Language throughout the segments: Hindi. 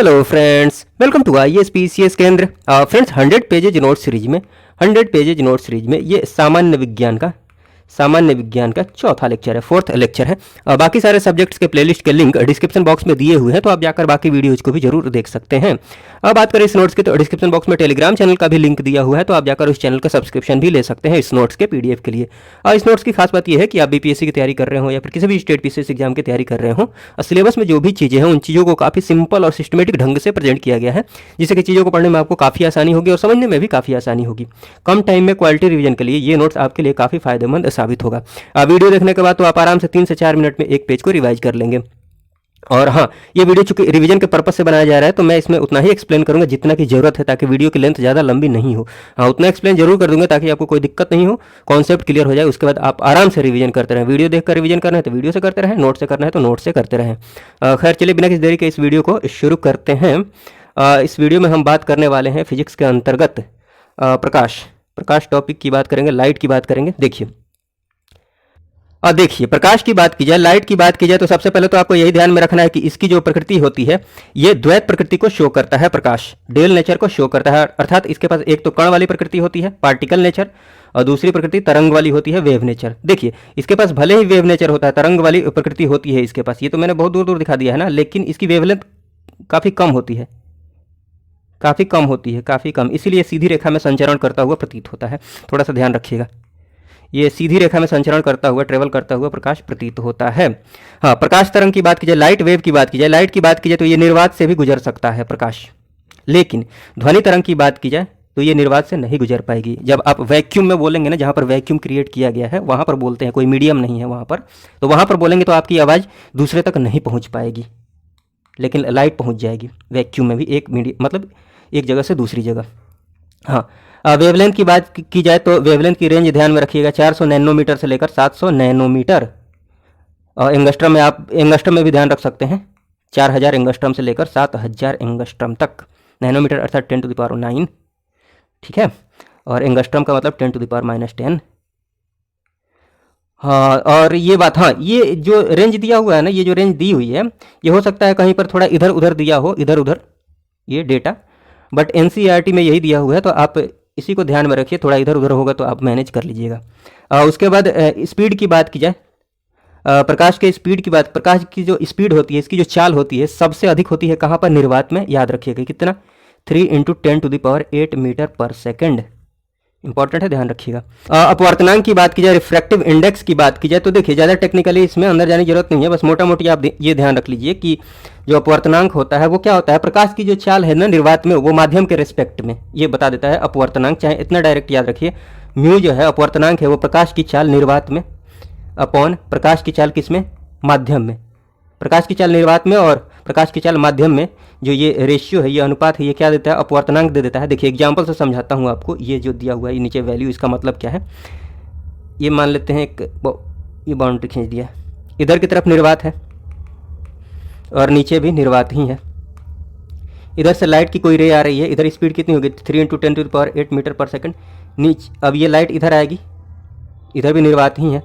Hello friends, welcome to IAS Kendra. Friends, 100 pages note series में ये सामान्य विज्ञान का चौथा लेक्चर है, फोर्थ लेक्चर है। बाकी सारे सब्जेक्ट्स के प्लेलिस्ट के लिंक डिस्क्रिप्शन बॉक्स में दिए हुए हैं, तो आप जाकर बाकी वीडियोज को भी जरूर देख सकते हैं। अब बात करें इस नोट्स की, तो डिस्क्रिप्शन बॉक्स में टेलीग्राम चैनल का भी लिंक दिया हुआ है, तो आप जाकर उस चैनल का सब्सक्रिप्शन भी ले सकते हैं इस नोट्स के PDF के लिए। इस नोट्स की खास बात यह है कि आप BPSC की तैयारी कर रहे हो या फिर किसी भी स्टेट PCS एग्जाम की तैयारी कर रहे हो, सिलेबस में जो भी चीज़ें हैं उन चीज़ों को काफ़ी सिंपल और सिस्टमेटिक ढंग से प्रेजेंट किया गया है, जिससे कि चीज़ों को पढ़ने में आपको काफ़ी आसानी होगी और समझने में भी काफ़ी आसानी होगी। कम टाइम में क्वालिटी रिवीजन के लिए ये नोट्स आपके लिए काफ़ी फायदेमंद साबित होगा। वीडियो देखने के बाद तो आप आराम से 3 से 4 मिनट में एक पेज को रिवाइज कर लेंगे। और हाँ, ये वीडियो चूंकि रिवीजन के पर्पस से बनाया जा रहा है, तो मैं इसमें उतना ही एक्सप्लेन करूंगा जितना की जरूरत है, ताकि वीडियो की लेंथ ज़्यादा लंबी नहीं हो। हाँ, उतना एक्सप्लेन जरूर कर दूंगा ताकि आपको कोई दिक्कत नहीं हो, कॉन्सेप्ट क्लियर हो जाए। उसके बाद आप आराम से रिवीजन करते रहें। वीडियो देखकर रिवीजन करना है तो वीडियो से करते रहें, नोट से करना है तो नोट से करते रहें। खैर चलिए, बिना किसी देरी के इस वीडियो को शुरू करते हैं। इस वीडियो में हम बात करने वाले हैं फिजिक्स के अंतर्गत प्रकाश टॉपिक की बात करेंगे, लाइट की बात करेंगे। देखिए, प्रकाश की बात की जाए, लाइट की बात की जाए, तो सबसे पहले तो आपको यही ध्यान में रखना है कि इसकी जो प्रकृति होती है, ये द्वैत प्रकृति को शो करता है। प्रकाश डेल नेचर को शो करता है, अर्थात इसके पास एक तो कण वाली प्रकृति होती है, पार्टिकल नेचर, और दूसरी प्रकृति तरंग वाली होती है, वेव नेचर। देखिए, इसके पास भले ही वेव नेचर होता है, तरंग वाली प्रकृति होती है इसके पास, ये तो मैंने बहुत दूर दूर दिखा दिया है ना, लेकिन इसकी वेवलेंथ काफ़ी कम होती है, काफ़ी कम, इसीलिए सीधी रेखा में संचरण करता हुआ प्रतीत होता है। थोड़ा सा ध्यान रखिएगा, ये सीधी रेखा में संचरण करता हुआ, ट्रेवल करता हुआ प्रकाश प्रतीत होता है। हाँ, प्रकाश तरंग की बात की जाए, लाइट वेव की बात की जाए, तो ये निर्वात से भी गुजर सकता है प्रकाश। लेकिन ध्वनि तरंग की बात की जाए तो ये निर्वात से नहीं गुजर पाएगी। जब आप वैक्यूम में बोलेंगे ना, जहाँ पर वैक्यूम क्रिएट किया गया है वहाँ पर बोलते हैं, कोई मीडियम नहीं है वहाँ पर, तो वहाँ पर बोलेंगे तो आपकी आवाज़ दूसरे तक नहीं पहुँच पाएगी, लेकिन लाइट पहुँच जाएगी वैक्यूम में भी, मतलब एक जगह से दूसरी जगह। हाँ, वेवलेंथ की बात की जाए तो वेवलेंथ की रेंज ध्यान में रखिएगा, 400 नैनोमीटर से लेकर 700 नैनोमीटर। और एंगस्ट्रम में आप एंगस्ट्रम में भी ध्यान रख सकते हैं, 4000 एंगस्ट्रम से लेकर 7000 एंगस्ट्रम तक। नैनोमीटर अर्थात 10⁻⁹, ठीक है, और एंगस्ट्रम का मतलब 10⁻⁻10। हाँ, और ये बात, हाँ, ये जो रेंज दिया हुआ है ना, ये जो रेंज दी हुई है, ये हो सकता है कहीं पर थोड़ा इधर उधर दिया हो, इधर उधर ये डेटा, बट NCERT में यही दिया हुआ है, तो आप इसी को ध्यान में रखिए। थोड़ा इधर उधर होगा तो आप मैनेज कर लीजिएगा। उसके बाद स्पीड की बात की जाए, प्रकाश के स्पीड की बात, प्रकाश की जो स्पीड होती है, इसकी जो चाल होती है, सबसे अधिक होती है कहाँ पर? निर्वात में। याद रखिएगा कितना, 3 × 10⁸ मीटर पर सेकेंड। इंपॉर्टेंट है, ध्यान रखिएगा। अपवर्तनांक की बात की जाए, रिफ्रैक्टिव इंडेक्स की बात की जाए, तो देखिए ज़्यादा टेक्निकली इसमें अंदर जाने की जरूरत नहीं है, बस मोटा मोटी आप ये ध्यान रख लीजिए कि जो अपवर्तनांक होता है वो क्या होता है, प्रकाश की जो चाल है ना निर्वात में, वो माध्यम के रिस्पेक्ट में ये बता देता है अपवर्तनांक। चाहे इतना डायरेक्ट याद रखिए, म्यू जो है अपवर्तनांक है, वो प्रकाश की चाल निर्वात में अपॉन प्रकाश की चाल किस में? माध्यम में। प्रकाश की चाल निर्वात में और प्रकाश की चाल माध्यम में जो ये रेशियो है, ये अनुपात है, ये क्या देता है? अपवर्तनांक दे देता है। देखिए एग्जाम्पल से समझाता हूँ आपको। ये जो दिया हुआ है ये नीचे वैल्यू, इसका मतलब क्या है, ये मान लेते हैं ये बाउंड्री खींच दिया, इधर की तरफ निर्वात है और नीचे भी निर्वात ही है। इधर से लाइट की कोई रे आ रही है, इधर स्पीड कितनी होगी? 3 × 10⁸ मीटर पर सेकंड। नीचे अब ये लाइट इधर आएगी, इधर भी निर्वात ही है,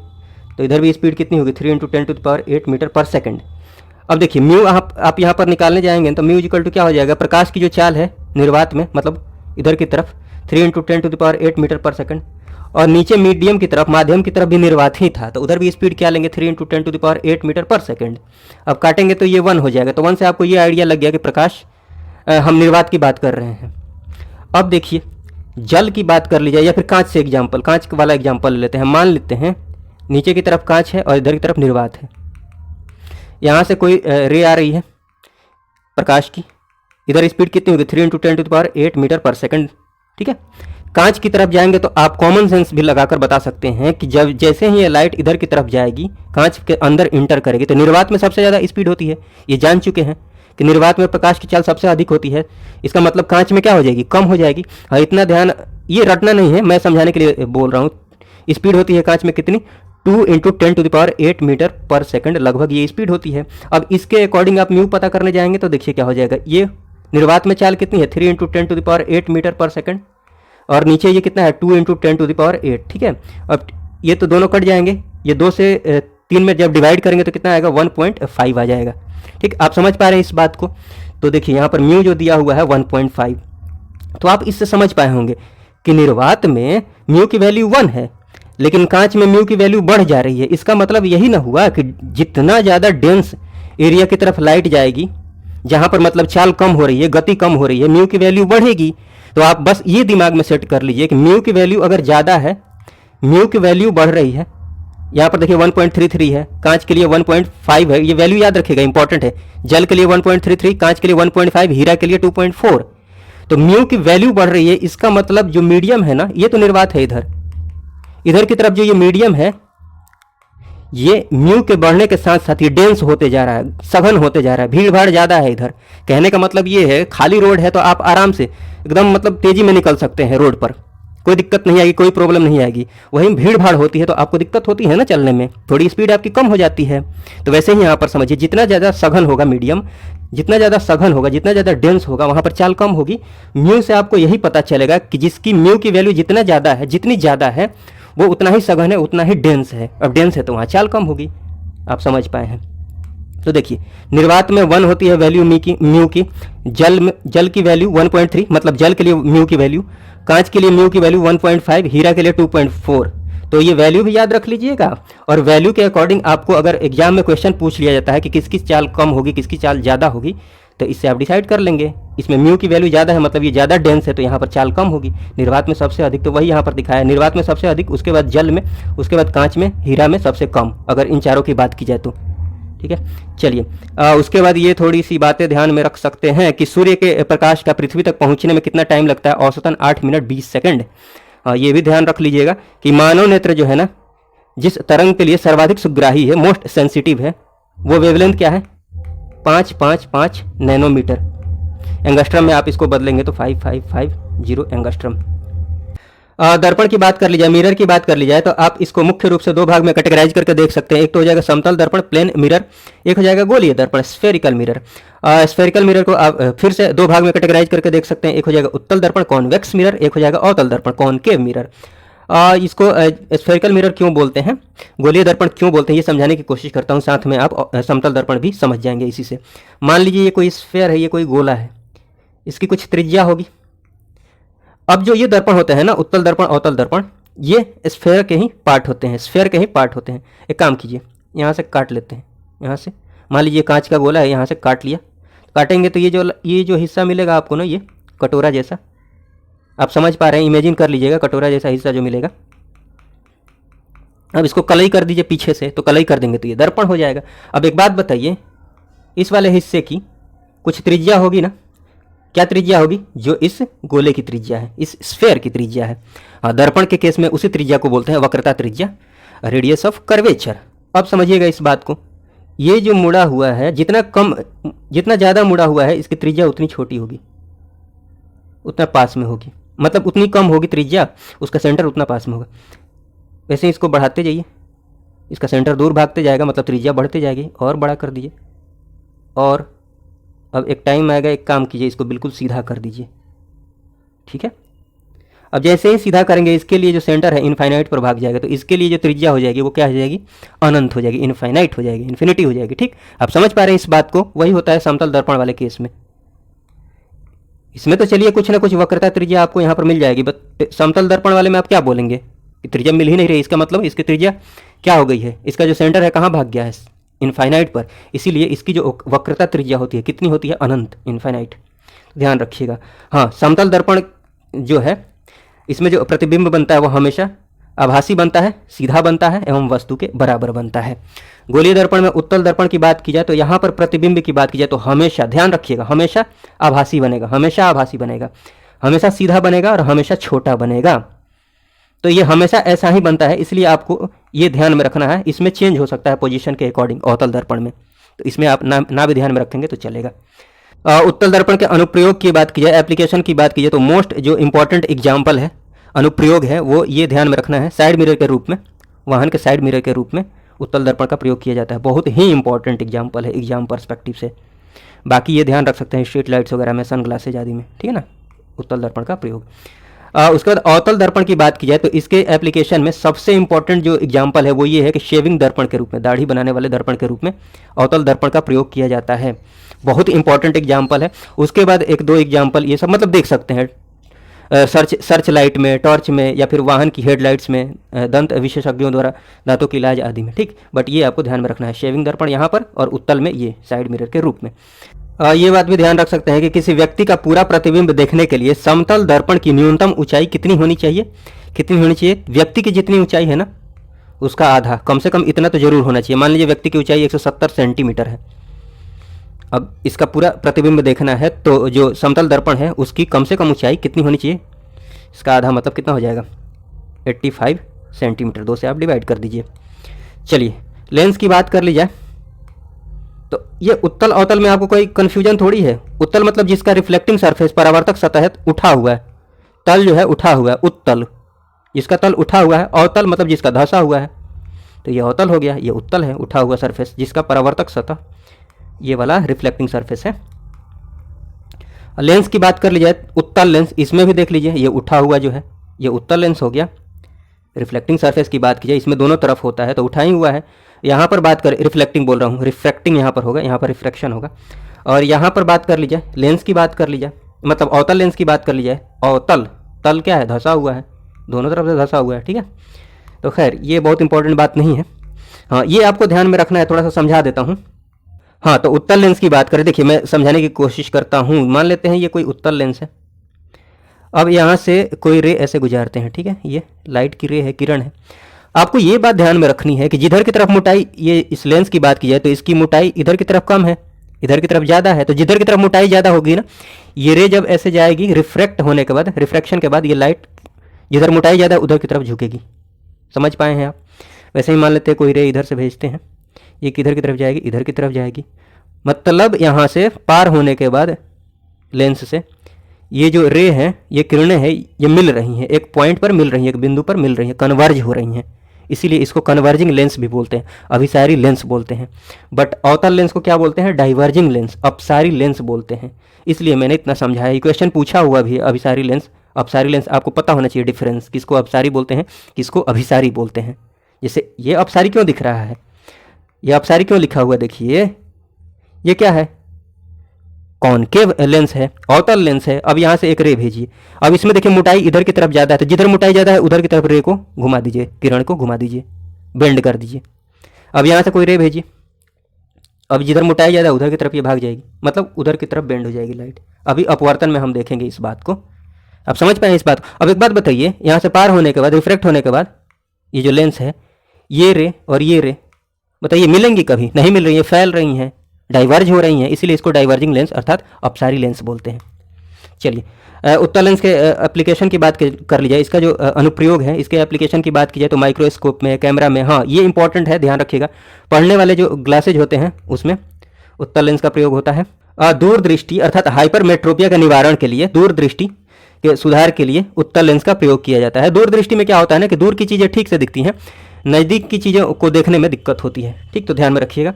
तो इधर भी स्पीड कितनी होगी? 3 × 10⁸ मीटर पर सेकंड। अब देखिए म्यू आप यहाँ पर निकालने जाएंगे तो म्यू इक्वल टू क्या हो जाएगा? प्रकाश की जो चाल है निर्वात में, मतलब इधर की तरफ 3 × 10⁸ मीटर पर सेकंड, और नीचे मीडियम की तरफ, माध्यम की तरफ भी निर्वात ही था, तो उधर भी स्पीड क्या लेंगे? 3 × 10⁸ मीटर पर सेकंड। अब काटेंगे तो ये 1 हो जाएगा, तो 1 से आपको ये आइडिया लग गया कि प्रकाश हम निर्वात की बात कर रहे हैं। अब देखिए जल की बात कर लीजिए, या फिर कांच से एग्जाम्पल, कांच वाला एग्जाम्पल ले लेते हैं। मान लेते हैं नीचे की तरफ कांच है और इधर की तरफ निर्वात है, यहाँ से कोई रे आ रही है प्रकाश की, इधर स्पीड कितनी होगी? 3 × 10⁸ मीटर पर सेकंड, ठीक है। कांच की तरफ जाएंगे तो आप कॉमन सेंस भी लगाकर बता सकते हैं कि जब जैसे ही ये लाइट इधर की तरफ जाएगी, कांच के अंदर इंटर करेगी, तो निर्वात में सबसे ज़्यादा स्पीड होती है, ये जान चुके हैं कि निर्वात में प्रकाश की चाल सबसे अधिक होती है। इसका मतलब कांच में क्या हो जाएगी? कम हो जाएगी। और इतना ध्यान, ये रटना नहीं है, मैं समझाने के लिए बोल रहा हूँ। स्पीड होती है कांच में कितनी? 2 × 10⁸ मीटर पर सेकंड, लगभग ये स्पीड होती है। अब इसके अकॉर्डिंग आप म्यू पता करने जाएंगे तो देखिए क्या हो जाएगा। ये निर्वात में चाल कितनी है? 3 × 10⁸ मीटर पर सेकंड, और नीचे ये कितना है? 2 × 10⁸, ठीक है। अब ये तो दोनों कट जाएंगे, ये 2 से 3 में जब डिवाइड करेंगे तो कितना आएगा? 1.5 आ जाएगा, ठीक। आप समझ पा रहे हैं इस बात को? तो देखिए यहाँ पर म्यू जो दिया हुआ है 1.5, तो आप इससे समझ पाए होंगे कि निर्वात में म्यू की वैल्यू 1 है, लेकिन कांच में म्यू की वैल्यू बढ़ जा रही है। इसका मतलब यही ना हुआ कि जितना ज़्यादा डेंस एरिया की तरफ लाइट जाएगी, जहाँ पर मतलब चाल कम हो रही है, गति कम हो रही है, म्यू की वैल्यू बढ़ेगी। तो आप बस ये दिमाग में सेट कर लीजिए कि म्यू की वैल्यू अगर ज़्यादा है, म्यू की वैल्यू बढ़ रही है। यहाँ पर देखिए 1.33 है, कांच के लिए 1.5 है, ये वैल्यू याद रखिएगा, इंपॉर्टेंट है। जल के लिए 1.33, कांच के लिए 1.5, हीरा के लिए 2.4। तो म्यू की वैल्यू बढ़ रही है, इसका मतलब जो मीडियम है ना, ये तो निर्वात है, इधर की तरफ जो ये मीडियम है, ये म्यू के बढ़ने के साथ साथ ये डेंस होते जा रहा है, सघन होते जा रहा है, भीड़ भाड़ ज़्यादा है इधर। कहने का मतलब ये है, खाली रोड है तो आप आराम से एकदम मतलब तेज़ी में निकल सकते हैं रोड पर, कोई दिक्कत नहीं आएगी, कोई प्रॉब्लम नहीं आएगी। वहीं भीड़ भाड़ होती है तो आपको दिक्कत होती है ना चलने में, थोड़ी स्पीड आपकी कम हो जाती है। तो वैसे ही यहाँ पर समझिए, जितना ज़्यादा सघन होगा मीडियम, जितना ज़्यादा सघन होगा, जितना ज़्यादा डेंस होगा, वहाँ पर चाल कम होगी। म्यू से आपको यही पता चलेगा कि जिसकी म्यू की वैल्यू जितना ज़्यादा है, जितनी ज़्यादा है, वो उतना ही सघन है, उतना ही डेंस है। अब डेंस है तो वहाँ चाल कम होगी। आप समझ पाए हैं? तो देखिए, निर्वात में 1 होती है वैल्यू म्यू की, जल की वैल्यू 1.3, मतलब जल के लिए म्यू की वैल्यू, कांच के लिए म्यू की वैल्यू 1.5, हीरा के लिए 2.4। तो ये वैल्यू भी याद रख लीजिएगा। और वैल्यू के अकॉर्डिंग आपको अगर एग्जाम में क्वेश्चन पूछ लिया जाता है कि किसकी चाल कम होगी, किसकी चाल ज़्यादा होगी, तो इससे आप डिसाइड कर लेंगे। इसमें म्यू की वैल्यू ज़्यादा है, मतलब ये ज़्यादा डेंस है, तो यहाँ पर चाल कम होगी। निर्वात में सबसे अधिक, तो वही यहाँ पर दिखाया है, निर्वात में सबसे अधिक, उसके बाद जल में, उसके बाद कांच में, हीरा में सबसे कम, अगर इन चारों की बात की जाए तो। ठीक है, चलिए उसके बाद ये थोड़ी सी बातें ध्यान में रख सकते हैं कि सूर्य के प्रकाश का पृथ्वी तक पहुंचने में कितना टाइम लगता है, औसतन 8 मिनट 20 सेकंड। ये भी ध्यान रख लीजिएगा कि मानव नेत्र जो है ना, जिस तरंग के लिए सर्वाधिक सुग्राही है, मोस्ट सेंसिटिव है, वो वेवलेंथ क्या है, 555 नैनोमीटर। एंगस्ट्रम में आप इसको बदलेंगे तो 5550 एंगस्ट्रम। दर्पण की बात कर ली जाए, मिरर की बात कर ली जाए, तो आप इसको मुख्य रूप से 2 भाग में कैटेगराइज करके देख सकते हैं। एक तो हो जाएगा समतल दर्पण, प्लेन मिरर, एक हो जाएगा गोलीय दर्पण, स्फेरिकल मिरर। स्फेरिकल मिरर को आप फिर से 2 भाग में कैटेगराइज करके देख सकते हैं। एक हो जाएगा उत्तल दर्पण, कॉन्वेक्स मिरर, एक हो जाएगा अवतल दर्पण, कॉनकेव मिरर। इसको स्फेरिकल मिरर क्यों बोलते हैं, गोलीय दर्पण क्यों बोलते हैं, ये समझाने की कोशिश करता हूँ, साथ में आप समतल दर्पण भी समझ जाएंगे इसी से। मान लीजिए ये कोई स्फेयर है, ये कोई गोला है, इसकी कुछ त्रिज्या होगी। अब जो ये दर्पण होते हैं ना, उत्तल दर्पण, अवतल दर्पण, ये स्फेयर के ही पार्ट होते हैं, स्फेयर के ही पार्ट होते हैं। एक काम कीजिए, यहाँ से काट लेते हैं, यहाँ से मान लीजिए कांच का गोला है, यहाँ से काट लिया, काटेंगे तो ये जो हिस्सा मिलेगा आपको ना, ये कटोरा जैसा, आप समझ पा रहे हैं, इमेजिन कर लीजिएगा कटोरा जैसा हिस्सा जो मिलेगा। अब इसको कलई कर दीजिए पीछे से, तो कलई कर देंगे तो ये दर्पण हो जाएगा। अब एक बात बताइए, इस वाले हिस्से की कुछ त्रिज्या होगी ना, क्या त्रिज्या होगी, जो इस गोले की त्रिज्या है, इस स्फेयर की त्रिज्या है। हाँ, दर्पण के केस में उसी त्रिज्या को बोलते हैं वक्रता त्रिज्या, रेडियस ऑफ कर्वेचर। अब समझिएगा इस बात को, ये जो मुड़ा हुआ है, जितना ज़्यादा मुड़ा हुआ है, इसकी त्रिज्या उतनी छोटी होगी, उतना पास में होगी, मतलब उतनी कम होगी त्रिज्या, उसका सेंटर उतना पास में होगा। वैसे ही इसको बढ़ाते जाइए, इसका सेंटर दूर भागते जाएगा, मतलब त्रिज्या बढ़ते जाएगी, और बड़ा कर दीजिए। और अब एक टाइम आएगा, एक काम कीजिए, इसको बिल्कुल सीधा कर दीजिए। ठीक है, अब जैसे ही सीधा करेंगे, इसके लिए जो सेंटर है इनफाइनाइट पर भाग जाएगा, तो इसके लिए जो त्रिज्या हो जाएगी वो क्या हो जाएगी, अनंत हो जाएगी, इनफाइनाइट हो जाएगी, इन्फिनिटी हो जाएगी। ठीक, आप समझ पा रहे हैं इस बात को। वही होता है समतल दर्पण वाले केस में। इसमें तो चलिए कुछ ना कुछ वक्रता त्रिज्या आपको यहाँ पर मिल जाएगी, बट समतल दर्पण वाले में आप क्या बोलेंगे कि त्रिज्या मिल ही नहीं रही, इसका मतलब इसकी त्रिज्या क्या हो गई है, इसका जो सेंटर है कहाँ भाग गया है, इनफाइनाइट पर। इसीलिए इसकी जो वक्रता त्रिज्या होती है कितनी होती है, अनंत, इनफाइनाइट। ध्यान रखिएगा। हाँ, समतल दर्पण जो है, इसमें जो प्रतिबिंब बनता है वो हमेशा आभासी बनता है, सीधा बनता है एवं वस्तु के बराबर बनता है। गोलीय दर्पण में, उत्तल दर्पण की बात की जाए तो यहाँ पर प्रतिबिंब की बात की जाए तो हमेशा, ध्यान रखिएगा, हमेशा आभासी बनेगा, हमेशा आभासी बनेगा, हमेशा सीधा बनेगा और हमेशा छोटा बनेगा। तो ये हमेशा ऐसा ही बनता है, इसलिए आपको ये ध्यान में रखना है। इसमें चेंज हो सकता है पोजीशन के अकॉर्डिंग अवतल दर्पण में, तो इसमें आप ना भी ध्यान में रखेंगे तो चलेगा। उत्तल दर्पण के अनुप्रयोग की बात की जाए, एप्लीकेशन की बात की जाए, तो मोस्ट जो इंपॉर्टेंट एग्जाम्पल है, अनुप्रयोग है, वो ये ध्यान में रखना है। साइड मिरर के रूप में, वाहन के साइड मिरर के रूप में उत्तल दर्पण का प्रयोग किया जाता है। बहुत ही इंपॉर्टेंट एग्जाम्पल है एग्जाम पर्सपेक्टिव से। बाकी ये ध्यान रख सकते हैं स्ट्रीट लाइट्स वगैरह में, सन ग्लासेज आदि में, ठीक है ना, उत्तल दर्पण का प्रयोग। उसके बाद अवतल दर्पण की बात की जाए तो इसके एप्लीकेशन में सबसे इंपॉर्टेंट जो एग्जाम्पल है वो ये है कि शेविंग दर्पण के रूप में, दाढ़ी बनाने वाले दर्पण के रूप में अवतल दर्पण का प्रयोग किया जाता है। बहुत इंपॉर्टेंट एग्जाम्पल है। उसके बाद एक दो एग्जाम्पल ये सब मतलब देख सकते हैं सर्च लाइट में, टॉर्च में, या फिर वाहन की हेडलाइट्स में, दंत विशेषज्ञों द्वारा दांतों के इलाज आदि में, ठीक। बट ये आपको ध्यान में रखना है, शेविंग दर्पण यहाँ पर और उत्तल में ये साइड मिरर के रूप में। ये बात भी ध्यान रख सकते हैं कि किसी व्यक्ति का पूरा प्रतिबिंब देखने के लिए समतल दर्पण की न्यूनतम ऊंचाई कितनी होनी चाहिए, कितनी होनी चाहिए? व्यक्ति की जितनी ऊंचाई है ना उसका आधा, कम से कम इतना तो जरूर होना चाहिए। मान लीजिए व्यक्ति की ऊंचाई 170 सेंटीमीटर है, अब इसका पूरा प्रतिबिंब देखना है तो जो समतल दर्पण है उसकी कम से कम ऊंचाई कितनी होनी चाहिए? इसका आधा मतलब कितना हो जाएगा? 85 सेंटीमीटर। 2 से आप डिवाइड कर दीजिए। चलिए लेंस की बात कर ली जाए तो ये उत्तल अवतल में आपको कोई कन्फ्यूजन थोड़ी है। उत्तल मतलब जिसका रिफ्लेक्टिंग सरफेस, परावर्तक सतह उठा हुआ है, तल जो है उठा हुआ है, उत्तल जिसका तल उठा हुआ है। अवतल मतलब जिसका धंसा हुआ है, तो ये अवतल हो गया, ये उत्तल है, उठा हुआ सरफेस जिसका परावर्तक सतह ये वाला रिफ्लेक्टिंग सरफेस है। लेंस की बात कर ली जाए, उत्तल लेंस, इसमें भी देख लीजिए ये उठा हुआ जो है ये उत्तल लेंस हो गया। रिफ्लेक्टिंग सरफेस की बात की जाए इसमें दोनों तरफ होता है तो उठा ही हुआ है। यहाँ पर बात करें, रिफ्लेक्टिंग बोल रहा हूँ, रिफ्रैक्टिंग यहाँ पर होगा, यहाँ पर रिफ्रैक्शन होगा। और यहाँ पर बात कर ली जाए लेंस की बात कर ली जाए, मतलब अवतल लेंस की बात कर ली जाए, अवतल तल क्या है? धंसा हुआ है, दोनों तरफ से धंसा हुआ है, ठीक है। तो खैर ये बहुत इंपॉर्टेंट बात नहीं है। हाँ ये आपको ध्यान में रखना है, थोड़ा सा समझा देता हूँ। हाँ तो उत्तल लेंस की बात करें, देखिए मैं समझाने की कोशिश करता हूँ। मान लेते हैं ये कोई उत्तल लेंस है, अब यहाँ से कोई रे ऐसे गुजारते हैं, ठीक है, ये लाइट की रे है, किरण है। आपको ये बात ध्यान में रखनी है कि जिधर की तरफ मोटाई, ये इस लेंस की बात की जाए तो इसकी मोटाई इधर की तरफ कम है, इधर की तरफ ज़्यादा है, तो जिधर की तरफ मोटाई ज़्यादा होगी ना, ये रे जब ऐसे जाएगी रिफ्रैक्ट होने के बाद, रिफ्रैक्शन के बाद ये लाइट जिधर मोटाई ज़्यादा उधर की तरफ झुकेगी। समझ पाए हैं आप? वैसे ही मान लेते हैं कोई रे इधर से भेजते हैं, ये किधर की तरफ जाएगी? इधर की तरफ जाएगी। मतलब यहाँ से पार होने के बाद लेंस से ये जो रे हैं, ये किरणें हैं, ये मिल रही हैं, एक पॉइंट पर मिल रही हैं, एक बिंदु पर मिल रही हैं, कन्वर्ज हो रही हैं, इसीलिए इसको कन्वर्जिंग लेंस भी बोलते हैं, अभिसारी लेंस बोलते हैं। बट अवतल लेंस को क्या बोलते हैं? डाइवर्जिंग लेंस, अपसारी लेंस बोलते हैं। इसलिए मैंने इतना समझाया। ये क्वेश्चन पूछा हुआ भी है, अभिसारी लेंस, अपसारी लेंस, आपको पता होना चाहिए डिफरेंस, किसको अपसारी बोलते हैं, किसको अभिसारी बोलते हैं। जैसे ये अपसारी क्यों दिख रहा है, ये अपसारी क्यों लिखा हुआ, देखिए ये क्या है? कॉनकेव लेंस है, अवतल लेंस है। अब यहाँ से एक रे भेजिए, अब इसमें देखिए मोटाई इधर की तरफ ज़्यादा है, तो जिधर मोटाई ज़्यादा है उधर की तरफ रे को घुमा दीजिए, किरण को घुमा दीजिए, बेंड कर दीजिए। अब यहाँ से कोई रे भेजिए, अब जिधर मोटाई ज़्यादा है उधर की तरफ ये भाग जाएगी, मतलब उधर की तरफ बेंड हो जाएगी लाइट। अभी अपवर्तन में हम देखेंगे इस बात को, आप समझ पाए इस बात को। अब एक बात बताइए, यहाँ से पार होने के बाद, रिफ्रैक्ट होने के बाद, ये जो लेंस है, ये रे और ये रे, बताइए मिलेंगी? कभी नहीं मिल रही है, फैल रही हैं, डाइवर्ज हो रही हैं, इसीलिए इसको डाइवर्जिंग लेंस अर्थात अपसारी लेंस बोलते हैं। चलिए उत्तल लेंस के एप्लीकेशन की बात कर ली जाए, इसका जो अनुप्रयोग है, इसके एप्लीकेशन की बात की जाए तो माइक्रोस्कोप में, कैमरा में, हाँ ये इंपॉर्टेंट है, ध्यान रखिएगा। पढ़ने वाले जो ग्लासेज होते हैं उसमें उत्तल लेंस का प्रयोग होता है। दूरदृष्टि अर्थात हाइपरमेट्रोपिया के निवारण के लिए, दूरदृष्टि के सुधार के लिए उत्तल लेंस का प्रयोग किया जाता है। दूरदृष्टि में क्या होता है ना कि दूर की चीज़ें ठीक से दिखती हैं, नज़दीक की चीज़ों को देखने में दिक्कत होती है, ठीक, तो ध्यान में रखिएगा।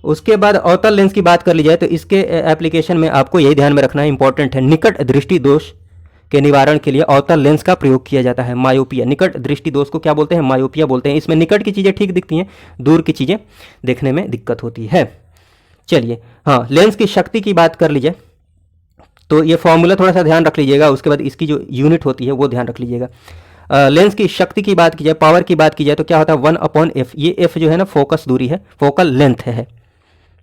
उसके बाद अवतल लेंस की बात कर ली जाए तो इसके एप्लीकेशन में आपको यही ध्यान में रखना है, इंपॉर्टेंट है, निकट दृष्टि दोष के निवारण के लिए अवतल लेंस का प्रयोग किया जाता है। मायोपिया, निकट दृष्टि दोष को क्या बोलते हैं? मायोपिया बोलते हैं। इसमें निकट की चीज़ें ठीक दिखती हैं, दूर की चीज़ें देखने में दिक्कत होती है। चलिए हाँ, लेंस की शक्ति की बात कर लीजिए तो ये फॉर्मूला थोड़ा सा ध्यान रख लीजिएगा, उसके बाद इसकी जो यूनिट होती है वो ध्यान रख लीजिएगा। लेंस की शक्ति की बात की जाए, पावर की बात की जाए तो क्या होता है? 1/f। ये f जो है ना फोकस दूरी है, फोकल लेंथ है।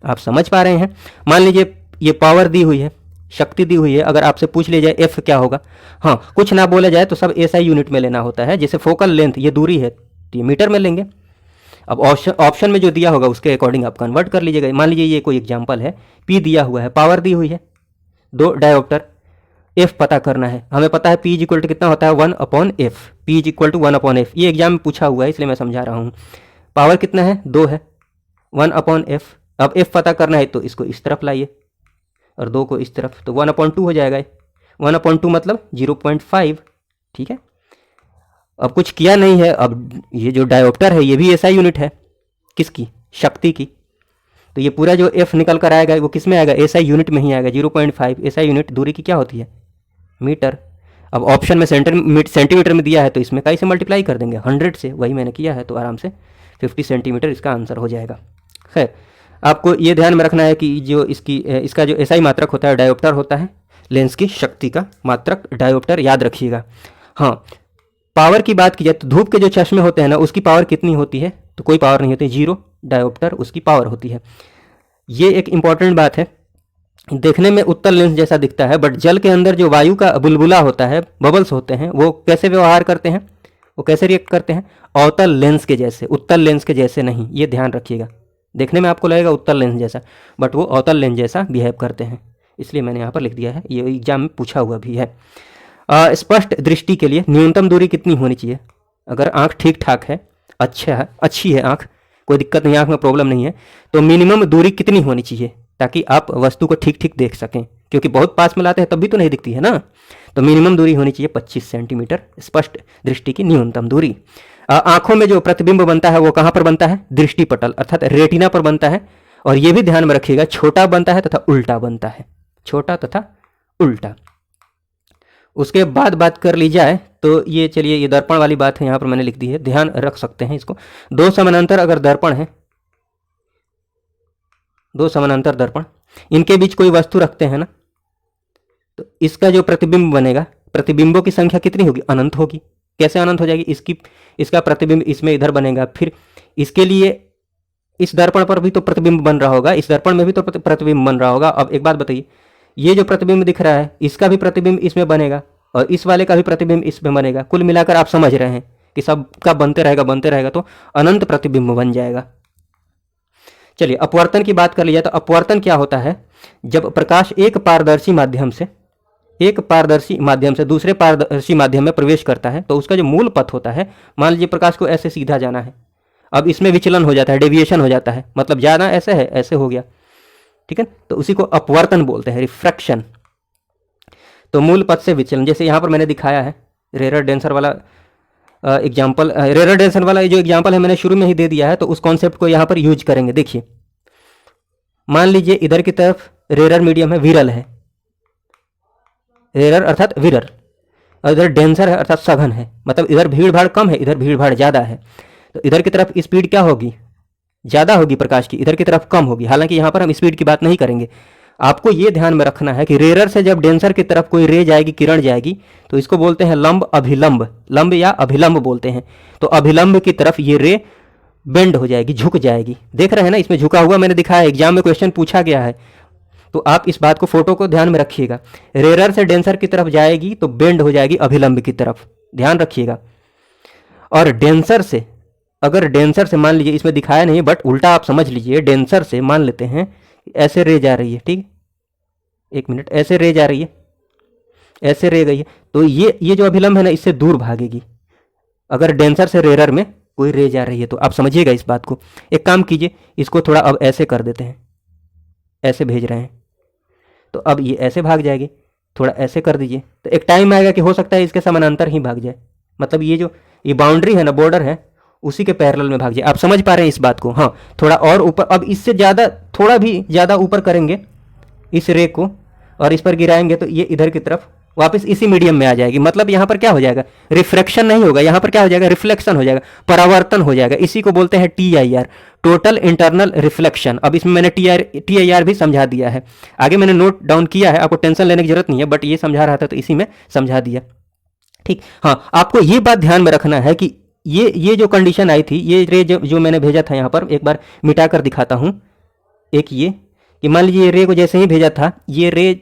आप समझ पा रहे हैं? मान लीजिए ये पावर दी हुई है, शक्ति दी हुई है, अगर आपसे पूछ लिया जाए f क्या होगा, हाँ कुछ ना बोला जाए तो सब SI यूनिट में लेना होता है। जैसे फोकल लेंथ ये दूरी है तो ये मीटर में लेंगे। अब ऑप्शन में जो दिया होगा उसके अकॉर्डिंग आप कन्वर्ट कर लीजिएगा। मान लीजिए ये कोई एग्जाम्पल है, P दिया हुआ है, पावर दी हुई है, 2 डायोप्टर, F पता करना है, हमें पता है P इक्वल टू कितना होता है? 1/f। P equal to 1/f, ये एग्जाम में पूछा हुआ है इसलिए मैं समझा रहा हूँ। पावर कितना है? 2 है, 1/f। अब f पता करना है तो इसको इस तरफ लाइए और 2 को इस तरफ, तो 1/2 हो जाएगा। 1/2 मतलब 0.5, ठीक है। अब कुछ किया नहीं है, अब ये जो डायोप्टर है ये भी SI यूनिट है, किसकी? शक्ति की। तो ये पूरा जो f निकल कर आएगा वो किस में आएगा? SI यूनिट में ही आएगा। 0.5 SI यूनिट दूरी की क्या होती है? मीटर। अब ऑप्शन में सेंटीमीटर में दिया है तो इसमें कई से मल्टीप्लाई कर देंगे 100 से, वही मैंने किया है, तो आराम से 50 सेंटीमीटर इसका आंसर हो जाएगा। खैर, आपको ये ध्यान में रखना है कि जो इसका जो एसआई मात्रक होता है डायोप्टर होता है, लेंस की शक्ति का मात्रक डायोप्टर, याद रखिएगा। हाँ, पावर की बात की जाए तो धूप के जो चश्मे होते हैं ना उसकी पावर कितनी होती है, तो कोई पावर नहीं होती, 0 डायोप्टर उसकी पावर होती है। ये एक इंपॉर्टेंट बात है। देखने में उत्तल लेंस जैसा दिखता है, बट जल के अंदर जो वायु का बुलबुला होता है, बबल्स होते हैं, वो कैसे व्यवहार करते हैं, वो कैसे रिएक्ट करते हैं, अवतल लेंस के जैसे, उत्तल लेंस के जैसे नहीं, ये ध्यान रखिएगा। देखने में आपको लगेगा उत्तल लेंस जैसा, बट वो अवतल लेंस जैसा बिहेव करते हैं, इसलिए मैंने यहाँ पर लिख दिया है, ये एग्जाम में पूछा हुआ भी है। स्पष्ट दृष्टि के लिए न्यूनतम दूरी कितनी होनी चाहिए? अगर आँख ठीक ठाक है, अच्छी है आँख, कोई दिक्कत नहीं, आँख में प्रॉब्लम नहीं है, तो मिनिमम दूरी कितनी होनी चाहिए ताकि आप वस्तु को ठीक ठीक देख सकें, क्योंकि बहुत पास में लाते हैं तब भी तो नहीं दिखती है ना। तो मिनिमम दूरी होनी चाहिए 25 सेंटीमीटर, स्पष्ट दृष्टि की न्यूनतम दूरी। आंखों में जो प्रतिबिंब बनता है वो कहाँ पर बनता है? दृष्टिपटल अर्थात रेटिना पर बनता है। और ये भी ध्यान में रखिएगा, छोटा बनता है तथा उल्टा बनता है, छोटा तथा उल्टा। उसके बाद बात कर ली जाए तो ये चलिए, ये दर्पण वाली बात है, यहाँ पर मैंने लिख दी है, ध्यान रख सकते हैं इसको। दो समानांतर अगर दर्पण है, दो समानांतर दर्पण, इनके बीच कोई वस्तु रखते हैं ना, तो इसका जो प्रतिबिंब बनेगा, प्रतिबिंबों की संख्या कितनी होगी? अनंत होगी। कैसे अनंत हो जाएगी? इसका प्रतिबिंब इसमें इधर बनेगा, फिर इसके लिए इस दर्पण पर भी तो प्रतिबिंब बन रहा होगा, इस दर्पण में भी तो प्रतिबिंब बन रहा होगा। अब एक बात बताइए, ये जो प्रतिबिंब दिख रहा है इसका भी प्रतिबिंब इसमें बनेगा और इस वाले का भी प्रतिबिंब इसमें बनेगा। कुल मिलाकर आप समझ रहे हैं कि सबका बनते रहेगा, तो अनंत प्रतिबिंब बन जाएगा। चलिए, अपवर्तन की बात कर ली जाए तो अपवर्तन क्या होता है? जब प्रकाश एक पारदर्शी माध्यम से दूसरे पारदर्शी माध्यम में प्रवेश करता है तो उसका जो मूल पथ होता है, मान लीजिए प्रकाश को ऐसे सीधा जाना है, अब इसमें विचलन हो जाता है, डेविएशन हो जाता है, मतलब जाना ऐसे है, ऐसे हो गया, ठीक है, तो उसी को अपवर्तन बोलते हैं, रिफ्रैक्शन। तो मूल पथ से विचलन, जैसे यहाँ पर मैंने दिखाया है रेरर डेंसर वाला एग्जाम्पल, रेरर डेंसर वाला जो एग्जाम्पल है मैंने शुरू में ही दे दिया है, तो उस कॉन्सेप्ट को यहाँ पर यूज करेंगे। देखिए, मान लीजिए इधर की तरफ रेरर मीडियम है, विरल है, रेरर अर्थात विरल, और इधर डेंसर है अर्थात सघन है, मतलब इधर भीड़ भाड़ कम है, इधर भीड़ भाड़ ज़्यादा है, तो इधर की तरफ स्पीड क्या होगी? ज़्यादा होगी प्रकाश की, इधर की तरफ कम होगी। हालांकि यहाँ पर हम स्पीड की बात नहीं करेंगे। आपको ये ध्यान में रखना है कि रेरर से जब डेंसर की तरफ कोई रे जाएगी, किरण जाएगी, तो इसको बोलते हैं लंब अभिलंब, लंब या अभिलंब बोलते हैं। तो अभिलंब की तरफ ये रे बेंड हो जाएगी, झुक जाएगी। देख रहे हैं ना, इसमें झुका हुआ मैंने दिखाया, एग्जाम में क्वेश्चन पूछा गया है, तो आप इस बात को, फोटो को ध्यान में रखिएगा। रेरर से डेंसर की तरफ जाएगी तो बेंड हो जाएगी अभिलंब की तरफ, ध्यान रखिएगा। और डेंसर से, अगर डेंसर से मान लीजिए, इसमें दिखाया नहीं बट उल्टा आप समझ लीजिए, डेंसर से मान लेते हैं ऐसे रे जा रही है, ठीक, एक मिनट, ऐसे रे जा रही है, ऐसे रे गई है, तो ये जो अभिलंब है ना, इससे दूर भागेगी। अगर डेंसर से रेरर में कोई रे जा रही है तो आप समझिएगा इस बात को। एक काम कीजिए, इसको थोड़ा अब ऐसे कर देते हैं, ऐसे भेज रहे हैं, तो अब ये ऐसे भाग जाएगी, थोड़ा ऐसे कर दीजिए, तो एक टाइम आएगा कि हो सकता है इसके समानांतर ही भाग जाए, मतलब ये जो ये बाउंड्री है ना, बॉर्डर है, उसी के पैरेलल में भाग जाए। आप समझ पा रहे हैं इस बात को? हाँ, थोड़ा और ऊपर, अब इससे ज़्यादा, थोड़ा भी ज़्यादा ऊपर करेंगे इस रे को और इस पर गिराएंगे तो ये इधर की तरफ वापस इसी मीडियम में आ जाएगी। मतलब यहाँ पर क्या हो जाएगा? रिफ्रैक्शन नहीं होगा, यहाँ पर क्या हो जाएगा? रिफ्लेक्शन हो जाएगा, परावर्तन हो जाएगा। इसी को बोलते हैं TIR, टोटल इंटरनल रिफ्लेक्शन। अब इसमें मैंने TIR भी समझा दिया है, आगे मैंने नोट डाउन किया है, आपको टेंशन लेने की जरूरत नहीं है, बट ये समझा रहा था तो इसी में समझा दिया, ठीक। हाँ, आपको ये बात ध्यान में रखना है कि ये जो कंडीशन आई थी, ये रे जो मैंने भेजा था यहाँ पर, एक बार मिटा कर दिखाता हूँ। एक ये कि मान लीजिए ये रे को जैसे ही भेजा था, ये रे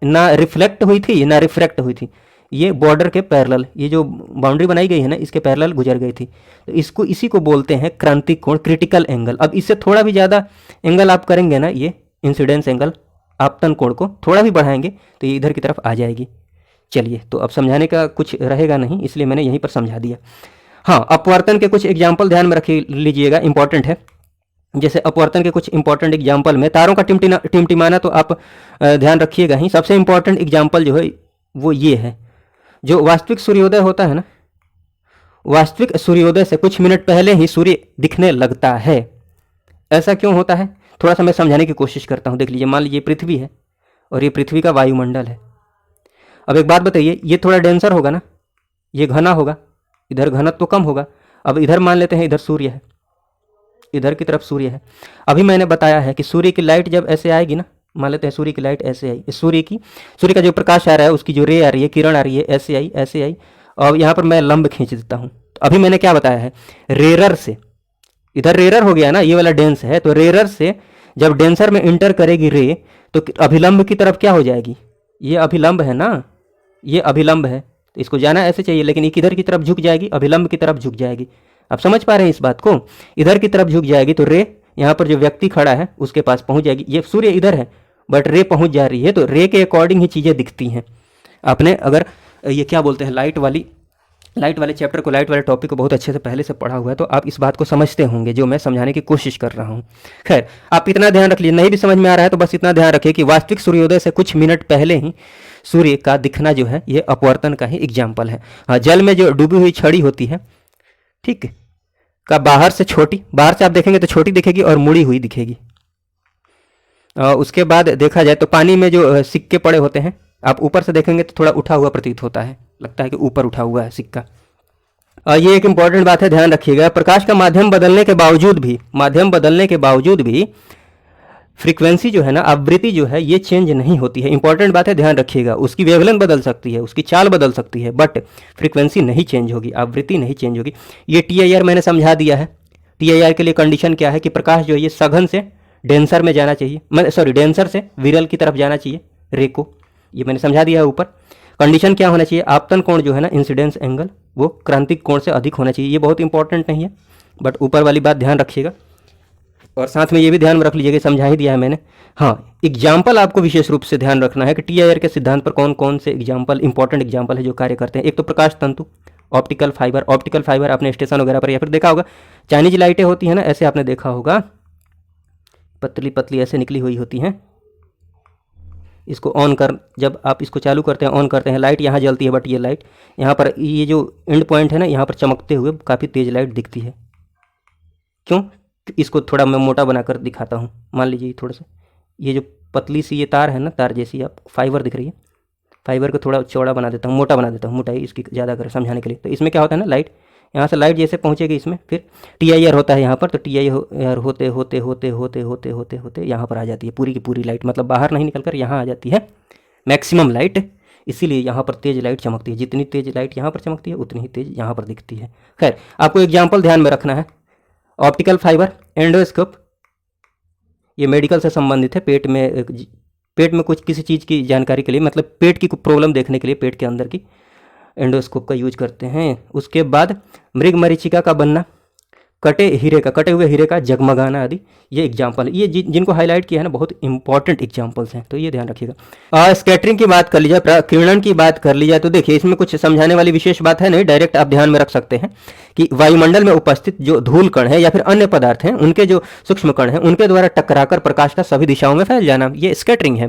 ना रिफ्लेक्ट हुई थी ना रिफ्रैक्ट हुई थी, ये बॉर्डर के पैरेलल, ये जो बाउंड्री बनाई गई है ना, इसके पैरेलल गुजर गई थी। तो इसी को बोलते हैं क्रांतिक कोण, क्रिटिकल एंगल। अब इससे थोड़ा भी ज़्यादा एंगल आप करेंगे ना, ये इंसिडेंस एंगल, आपतन कोण को थोड़ा भी बढ़ाएंगे तो ये इधर की तरफ आ जाएगी। चलिए, तो अब समझाने का कुछ रहेगा नहीं, इसलिए मैंने यहीं पर समझा दिया। हाँ, अपवर्तन के कुछ एग्जाम्पल ध्यान में रख लीजिएगा, इंपॉर्टेंट है। जैसे अपवर्तन के कुछ इंपॉर्टेंट एग्जाम्पल में तारों का टिमटिमाना तो आप ध्यान रखिएगा ही। सबसे इंपॉर्टेंट एग्जाम्पल जो है वो ये है, जो वास्तविक सूर्योदय होता है ना, वास्तविक सूर्योदय से कुछ मिनट पहले ही सूर्य दिखने लगता है। ऐसा क्यों होता है? थोड़ा सा मैं समझाने की कोशिश करता हूँ। देख लीजिए, मान लीजिए पृथ्वी है और ये पृथ्वी का वायुमंडल है। अब एक बात बताइए, ये थोड़ा डेंसर होगा ना, ये घना होगा, इधर घनत्व तो कम होगा। अब इधर मान लेते हैं इधर सूर्य है, इधर की तरफ सूर्य है। अभी मैंने बताया है कि सूर्य की लाइट जब ऐसे आएगी ना, मान लेते हैं सूर्य की लाइट ऐसे आई, सूर्य का जो प्रकाश आ रहा है, उसकी जो रे आ रही है, किरण आ रही है, ऐसे आई, और यहाँ पर मैं लंब खींच देता हूँ। तो अभी मैंने क्या बताया है, रेरर से, इधर रेरर हो गया ना, ये वाला डेंस है, तो रेरर से जब डेंसर में इंटर करेगी रे, तो अभिलंब की तरफ क्या हो जाएगी, ये अभिलंब है ना, ये अभिलंब है, तो इसको जाना ऐसे चाहिए, लेकिन ये किधर की तरफ झुक जाएगी, अभिलंब की तरफ झुक जाएगी। आप समझ पा रहे हैं इस बात को, इधर की तरफ झुक जाएगी तो रे यहाँ पर जो व्यक्ति खड़ा है उसके पास पहुंच जाएगी। ये सूर्य इधर है बट रे पहुंच जा रही है, तो रे के अकॉर्डिंग ही चीज़ें दिखती हैं। आपने अगर ये क्या बोलते हैं लाइट वाले चैप्टर को, लाइट वाले टॉपिक को बहुत अच्छे से पहले से पढ़ा हुआ है, तो आप इस बात को समझते होंगे जो मैं समझाने की कोशिश कर रहा हूँ। खैर, आप इतना ध्यान रख लीजिए, नहीं भी समझ में आ रहा है तो बस इतना ध्यान रखिए कि वास्तविक सूर्योदय से कुछ मिनट पहले ही सूर्य का दिखना जो है ये अपवर्तन का ही एग्जाम्पल है। हाँ, जल में जो डूबी हुई छड़ी होती है, ठीक है, का बाहर से आप देखेंगे तो छोटी दिखेगी और मुड़ी हुई दिखेगी। उसके बाद देखा जाए तो पानी में जो सिक्के पड़े होते हैं, आप ऊपर से देखेंगे तो थोड़ा उठा हुआ प्रतीत होता है, लगता है कि ऊपर उठा हुआ है सिक्का। ये एक इंपॉर्टेंट बात है, ध्यान रखिएगा। प्रकाश का माध्यम बदलने के बावजूद भी फ्रीक्वेंसी जो है ना, आवृत्ति जो है, ये चेंज नहीं होती है। इंपॉर्टेंट बात है, ध्यान रखिएगा। उसकी वेवलेंथ बदल सकती है, उसकी चाल बदल सकती है, बट फ्रीक्वेंसी नहीं चेंज होगी, आवृत्ति नहीं चेंज होगी। ये TIR मैंने समझा दिया है। TIR के लिए कंडीशन क्या है कि प्रकाश जो है ये सघन से डेंसर में जाना चाहिए, डेंसर से विरल की तरफ जाना चाहिए, रे को, ये मैंने समझा दिया है ऊपर। कंडीशन क्या होना चाहिए, आपतन कोण जो है ना, इंसिडेंस एंगल, वो क्रांतिक कोण से अधिक होना चाहिए। ये बहुत इंपॉर्टेंट नहीं है, बट ऊपर वाली बात ध्यान रखिएगा। और साथ में ये भी ध्यान में रख लीजिएगा, समझा ही दिया है मैंने। हाँ, एग्जाम्पल आपको विशेष रूप से ध्यान रखना है कि TIR के सिद्धांत पर कौन कौन से एग्जाम्पल, इंपॉर्टेंट एग्जाम्पल है जो कार्य करते हैं। एक तो प्रकाश तंतु, ऑप्टिकल फाइबर आपने स्टेशन वगैरह पर या फिर देखा होगा, चाइनीज लाइटें होती हैं ना, ऐसे आपने देखा होगा, पतली पतली ऐसे निकली हुई होती हैं। इसको जब आप इसको चालू करते हैं, ऑन करते हैं, लाइट यहाँ जलती है, बट ये लाइट यहाँ पर, ये जो एंड पॉइंट है ना, यहाँ पर चमकते हुए काफ़ी तेज लाइट दिखती है। क्यों? इसको थोड़ा मैं मोटा बनाकर दिखाता हूँ। मान लीजिए थोड़ा सा, ये जो पतली सी ये तार है ना, तार जैसी आप फाइबर दिख रही है, फाइबर को थोड़ा चौड़ा बना देता हूँ, मोटा बना देता हूँ, मोटाई इसकी ज़्यादा कर समझाने के लिए। तो इसमें क्या होता है ना, लाइट यहाँ से लाइट जैसे पहुँचेगी इसमें, फिर TIR होता है यहाँ पर, तो TIR होते यहाँ पर आ जाती है पूरी की पूरी लाइट, मतलब बाहर नहीं निकलकर यहाँ आ जाती है मैक्सिमम लाइट। इसीलिए यहाँ पर तेज लाइट चमकती है, जितनी तेज लाइट यहाँ पर चमकती है उतनी ही तेज यहाँ पर दिखती है। खैर, आपको एग्जाम्पल ध्यान में रखना है। ऑप्टिकल फाइबर, एंडोस्कोप, ये मेडिकल से संबंधित है। पेट में कुछ किसी चीज़ की जानकारी के लिए, मतलब पेट की प्रॉब्लम देखने के लिए, पेट के अंदर की एंडोस्कोप का यूज करते हैं। उसके बाद मृग मरीचिका का बनना, कटे हुए हीरे का जगमगाना आदि, ये एग्जाम्पल, ये जिनको हाईलाइट किया है ना, बहुत इंपॉर्टेंट एग्जाम्पल्स हैं, तो ये ध्यान रखिएगा। स्कैटरिंग की बात कर ली जाए, प्रकीर्णन की बात कर ली जाए, तो देखिए इसमें कुछ समझाने वाली विशेष बात है नहीं, डायरेक्ट आप ध्यान में रख सकते हैं कि वायुमंडल में उपस्थित जो धूल कण है या फिर अन्य पदार्थ हैं, उनके जो सूक्ष्म कण हैं, उनके द्वारा टकराकर प्रकाश का सभी दिशाओं में फैल जाना, ये स्कैटरिंग है।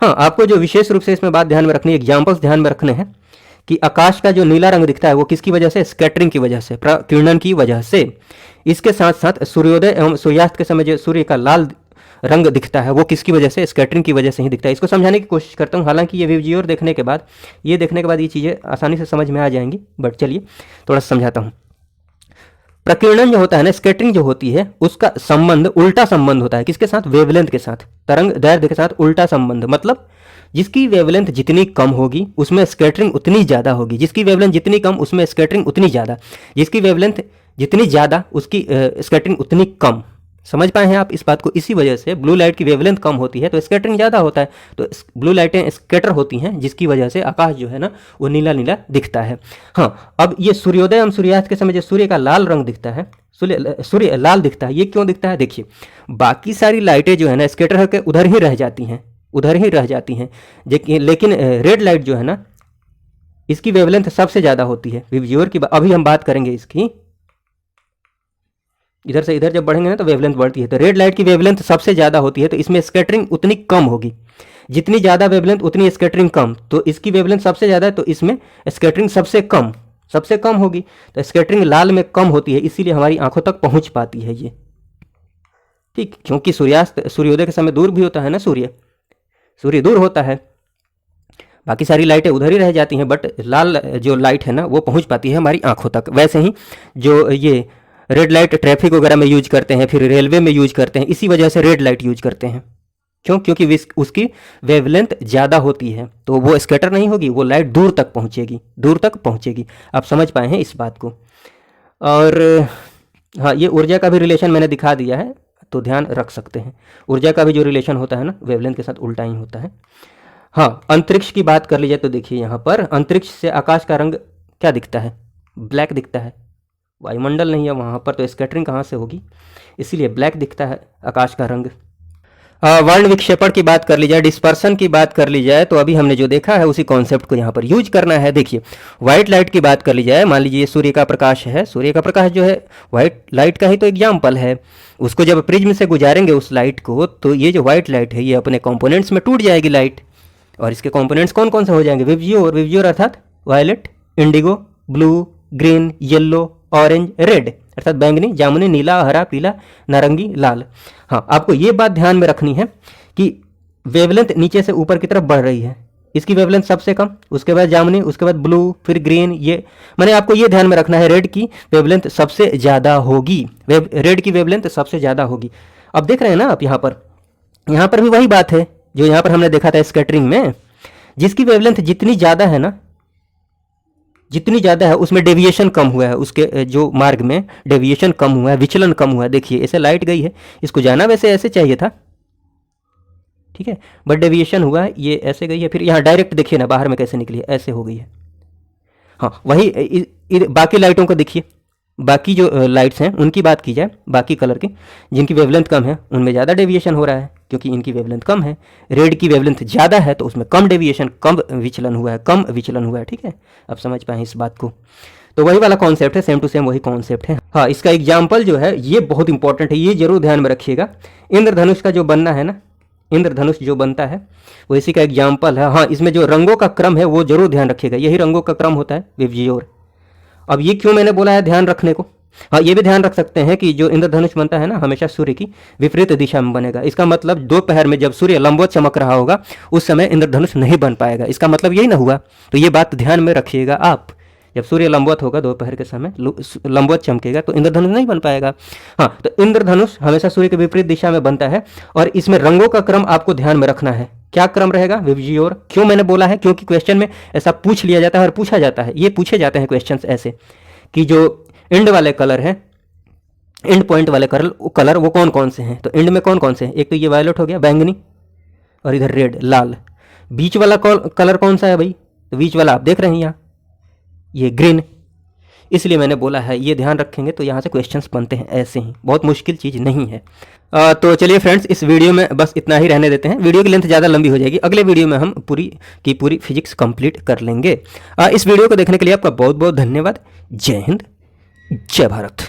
हाँ, आपको जो विशेष रूप से इसमें बात ध्यान में रखनी है, एग्जाम्पल्स ध्यान में रखने हैं कि आकाश का जो नीला रंग दिखता है वो किसकी वजह से, स्कैटरिंग की वजह से, प्रकीर्णन की वजह से। इसके साथ साथ सूर्योदय एवं सूर्यास्त के समय जो सूर्य का लाल रंग दिखता है वो किसकी वजह से, स्कैटरिंग की वजह से ही दिखता है। इसको समझाने की कोशिश करता हूँ, हालांकि ये विजुअल देखने के बाद ये चीज़ें आसानी से समझ में आ जाएंगी, बट चलिए थोड़ा सा समझाता हूँ। प्रकीर्णन जो होता है ना, स्कैटरिंग जो होती है, उसका संबंध, उल्टा संबंध होता है किसके साथ, वेवलेंथ के साथ, तरंग दैर्ध्य के साथ उल्टा संबंध। मतलब जिसकी वेवलेंथ जितनी कम होगी उसमें स्कैटरिंग उतनी ज़्यादा होगी, जिसकी वेवलेंथ जितनी कम उसमें स्कैटरिंग उतनी ज़्यादा, जिसकी वेवलेंथ जितनी ज़्यादा उसकी स्कैटरिंग उतनी कम। समझ पाए हैं आप इस बात को? इसी वजह से ब्लू लाइट की वेवलेंथ कम होती है तो स्कैटरिंग ज़्यादा होता है, तो ब्लू लाइटें स्कैटर होती हैं, जिसकी वजह से आकाश जो है ना वो नीला नीला दिखता है। हाँ, अब ये सूर्योदय एवं सूर्यास्त के समय जो सूर्य का लाल रंग दिखता है, सूर्य लाल दिखता है, ये क्यों दिखता है? देखिए, बाकी सारी लाइटें जो है ना स्कैटर होकर उधर ही रह जाती हैं, लेकिन रेड लाइट जो है ना, इसकी वेवलेंथ सबसे ज़्यादा होती है। विजुअल की अभी हम बात करेंगे इसकी, इधर से इधर जब बढ़ेंगे ना तो वेवलेंथ बढ़ती है, तो रेड लाइट की वेवलेंथ सबसे ज़्यादा होती है, तो इसमें स्कैटरिंग उतनी कम होगी। जितनी ज़्यादा वेवलेंथ उतनी स्कैटरिंग कम, तो इसकी वेवलेंथ सबसे ज़्यादा है तो इसमें स्कैटरिंग सबसे कम होगी, तो स्कैटरिंग लाल में कम होती है, इसीलिए हमारी आंखों तक पहुंच पाती है ये, ठीक, क्योंकि सूर्योदय के समय दूर भी होता है ना, सूर्य दूर होता है। बाकी सारी लाइटें उधर ही रह जाती हैं, बट लाल जो लाइट है ना वो पहुंच पाती है हमारी आंखों तक। वैसे ही जो ये रेड लाइट ट्रैफिक वगैरह में यूज करते हैं, फिर रेलवे में यूज करते हैं, इसी वजह से रेड लाइट यूज करते हैं। क्यों? क्योंकि उसकी वेवलेंथ ज़्यादा होती है, तो वो स्कैटर नहीं होगी, वो लाइट दूर तक पहुंचेगी, दूर तक पहुंचेगी। आप समझ पाए हैं इस बात को। और हाँ, ये ऊर्जा का भी रिलेशन मैंने दिखा दिया है, तो ध्यान रख सकते हैं। ऊर्जा का भी जो रिलेशन होता है ना वेवलेंथ के साथ उल्टा ही होता है। हाँ, अंतरिक्ष की बात कर लीजिए तो देखिए यहाँ पर अंतरिक्ष से आकाश का रंग क्या दिखता है? ब्लैक दिखता है। वायुमंडल नहीं है वहाँ पर, तो स्कैटरिंग कहाँ से होगी? इसीलिए ब्लैक दिखता है आकाश का रंग। वर्ण विक्षेपण की बात कर ली जाए, डिस्पर्सन की बात कर ली जाए, तो अभी हमने जो देखा है उसी कॉन्सेप्ट को यहाँ पर यूज करना है। देखिए, व्हाइट लाइट की बात कर ली जाए, मान लीजिए सूर्य का प्रकाश है, सूर्य का प्रकाश जो है व्हाइट लाइट का ही तो एग्जाम्पल है। उसको जब प्रिज्म से गुजारेंगे उस लाइट को, तो ये जो व्हाइट लाइट है ये अपने कॉम्पोनेंट्स में टूट जाएगी लाइट। और इसके कॉम्पोनेंट्स कौन कौन से हो जाएंगे? विबजियोर, विबजियोर अर्थात violet, indigo, blue, green, yellow, orange, red अर्थात बैंगनी, जामुनी, नीला, हरा, पीला, नारंगी, लाल। हाँ, आपको ये बात ध्यान में रखनी है कि वेवलेंथ नीचे से ऊपर की तरफ बढ़ रही है। इसकी वेवलेंथ सबसे कम, उसके बाद जामुनी, उसके बाद ब्लू, फिर ग्रीन। ये मैंने आपको ये ध्यान में रखना है, रेड की वेवलेंथ सबसे ज़्यादा होगी, रेड की वेवलेंथ सबसे ज़्यादा होगी। अब देख रहे हैं ना आप यहाँ पर भी वही बात है जो यहाँ पर हमने देखा था स्कैटरिंग में। जिसकी वेवलेंथ जितनी ज़्यादा है ना, जितनी ज़्यादा है उसमें डेविएशन कम हुआ है, उसके जो मार्ग में डेविएशन कम हुआ है, विचलन कम हुआ है। देखिए ऐसे लाइट गई है, इसको जाना वैसे ऐसे चाहिए था, ठीक है, बट डेविएशन हुआ है, ये ऐसे गई है। फिर यहाँ डायरेक्ट देखिए ना बाहर में कैसे निकली है, ऐसे हो गई है। हाँ, वही बाकी लाइटों को देखिए, बाकी जो लाइट्स हैं उनकी बात की जाए, बाकी कलर की जिनकी वेवलेंथ कम है उनमें ज़्यादा डेविएशन हो रहा है, क्योंकि इनकी वेवलेंथ कम है। रेड की वेवलेंथ ज़्यादा है तो उसमें कम डेविएशन, कम विचलन हुआ है, कम विचलन हुआ है, ठीक है। अब समझ पाए इस बात को। तो वही वाला कॉन्सेप्ट है, सेम टू सेम वही कॉन्सेप्ट है। हाँ, इसका एग्जाम्पल जो है ये बहुत इंपॉर्टेंट है, ये जरूर ध्यान में रखिएगा। इंद्रधनुष का जो बनना है ना, इंद्रधनुष जो बनता है वो इसी का एग्जाम्पल है। हाँ, इसमें जो रंगों का क्रम है वो जरूर ध्यान रखिएगा, यही रंगों का क्रम होता है विबजियोर। अब ये क्यों मैंने बोला है ध्यान रखने को? हाँ, ये भी ध्यान रख सकते हैं कि जो इंद्रधनुष बनता है ना हमेशा सूर्य की विपरीत दिशा में बनेगा। इसका मतलब दोपहर में जब सूर्य लंबवत चमक रहा होगा उस समय इंद्रधनुष नहीं बन पाएगा। इसका मतलब यही ना हुआ? तो ये बात ध्यान में रखिएगा आप, जब सूर्य लंबवत होगा दोपहर के समय लंबवत चमकेगा तो इंद्रधनुष नहीं बन पाएगा। हाँ, तो इंद्रधनुष हमेशा सूर्य के विपरीत दिशा में बनता है। और इसमें रंगों का क्रम आपको ध्यान में रखना है। क्या क्रम रहेगा? विबजियोर। क्यों मैंने बोला है? क्योंकि क्वेश्चन में ऐसा पूछ लिया जाता है और पूछा जाता है, ये पूछे जाते हैं क्वेश्चन ऐसे कि जो एंड वाले कलर हैं, एंड पॉइंट वाले कलर वो कौन कौन से हैं? तो एंड में कौन कौन से हैं? एक तो ये वायलेट हो गया, बैंगनी, और इधर रेड, लाल। बीच वाला कलर कौन सा है भाई? तो बीच वाला आप देख रहे हैं यहाँ, ये ग्रीन। इसलिए मैंने बोला है ये ध्यान रखेंगे तो यहाँ से क्वेश्चंस बनते हैं ऐसे ही, बहुत मुश्किल चीज़ नहीं है। तो चलिए फ्रेंड्स, इस वीडियो में बस इतना ही रहने देते हैं, वीडियो की लेंथ ज़्यादा लंबी हो जाएगी। अगले वीडियो में हम पूरी की पूरी फिजिक्स कंप्लीट कर लेंगे। इस वीडियो को देखने के लिए आपका बहुत बहुत धन्यवाद। जय हिंद, जय भारत।